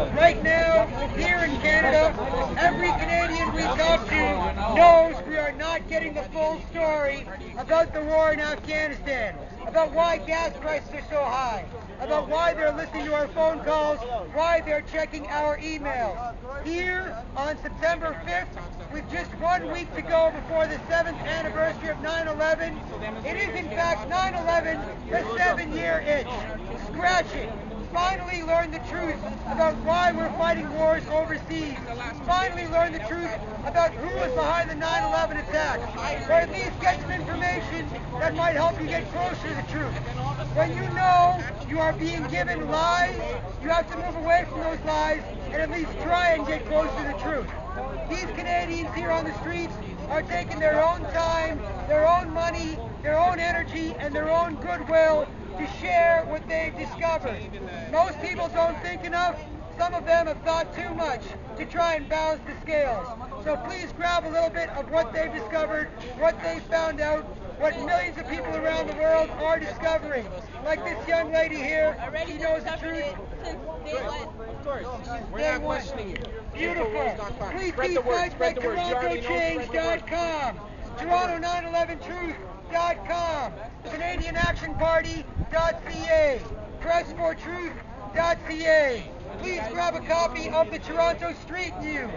Right now, here in Canada, every Canadian we talk to knows we are not getting the full story about the war in Afghanistan, about why gas prices are so high, about why they're listening to our phone calls, why they're checking our emails. Here on September 5th, with just 1 week to go before the 7th anniversary of 9/11, it is in fact 9/11, the 7-year itch. Scratch it. Finally learn the truth about why we're fighting wars overseas. Finally learn the truth about who was behind the 9/11 attacks. Or at least get some information that might help you get closer to the truth. When you know you are being given lies, you have to move away from those lies and at least try and get closer to the truth. These Canadians here on the streets are taking their own time, their own money, their own energy, and their own goodwill to share what they've discovered. Most people don't think enough. Some of them have thought too much to try and balance the scales. So please grab a little bit of what they've discovered, what they found out, what millions of people around the world are discovering. Like this young lady here, she knows the truth. We're not questioning you. Beautiful. Please see sites like TorontoChange.com, Toronto911Truth.com, CanadianActionParty.ca, PressForTruth.ca. Please grab a copy of the Toronto Street News,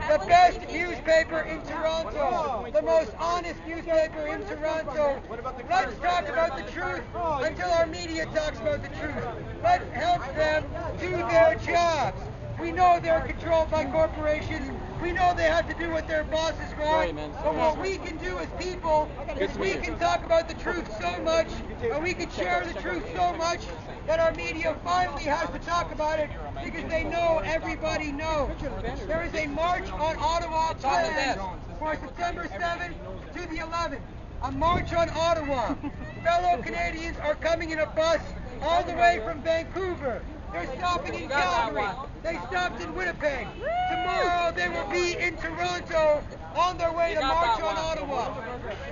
the best newspaper in Toronto, the most honest newspaper in Toronto. Let's talk about the truth until our media talks about the truth. Let's help them do their jobs. We know they're controlled by corporations. We know they have to do what their bosses want. But what we can do as people is we can talk about the truth so much, and we can share the truth so much that our media finally has to talk about it because they know everybody knows. There is a march on Ottawa planned for September 7th to the 11th. A march on Ottawa. Fellow Canadians are coming in a bus all the way from Vancouver. They're stopping in Calgary. They stopped in Winnipeg. Tomorrow they will be in Toronto on their way to March on Ottawa.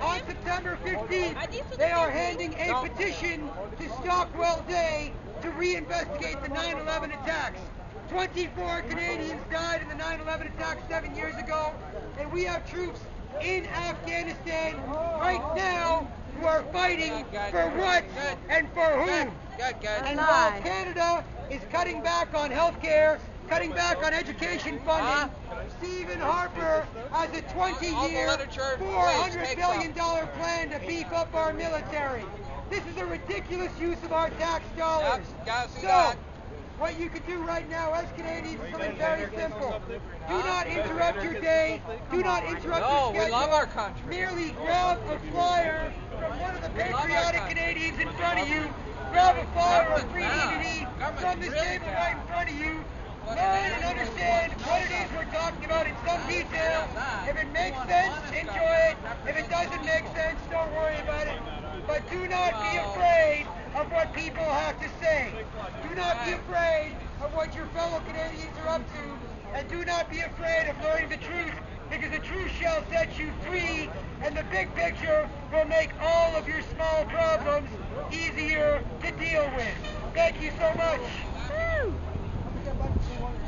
On September 15th, they are handing a petition to Stockwell Day to reinvestigate the 9/11 attacks. 24 Canadians died in the 9/11 attacks 7 years ago, and we have troops in Afghanistan right now who are fighting for what and for who. And while Canada is cutting back on health care, cutting back on education funding, Stephen Harper has a 20-year, $400 billion plan to beef up our military. This is a ridiculous use of our tax dollars. So, what you can do right now as Canadians is something very simple. Do not interrupt your day. Do not interrupt your schedule. We love our country. Merely grab a flyer from one of the patriotic Canadians in front of you. Grab a flyer of free dignity from this table right in front of you. Learn and understand what it is we're talking about in some detail. If it makes sense, enjoy it. If it doesn't make sense, don't worry about it. But do not be afraid of what people have to say. Do not be afraid of what your fellow Canadians are up to. And do not be afraid of learning the truth, because the truth shall set you free, and the big picture will make all of your small problems easier to deal with. Thank you so much.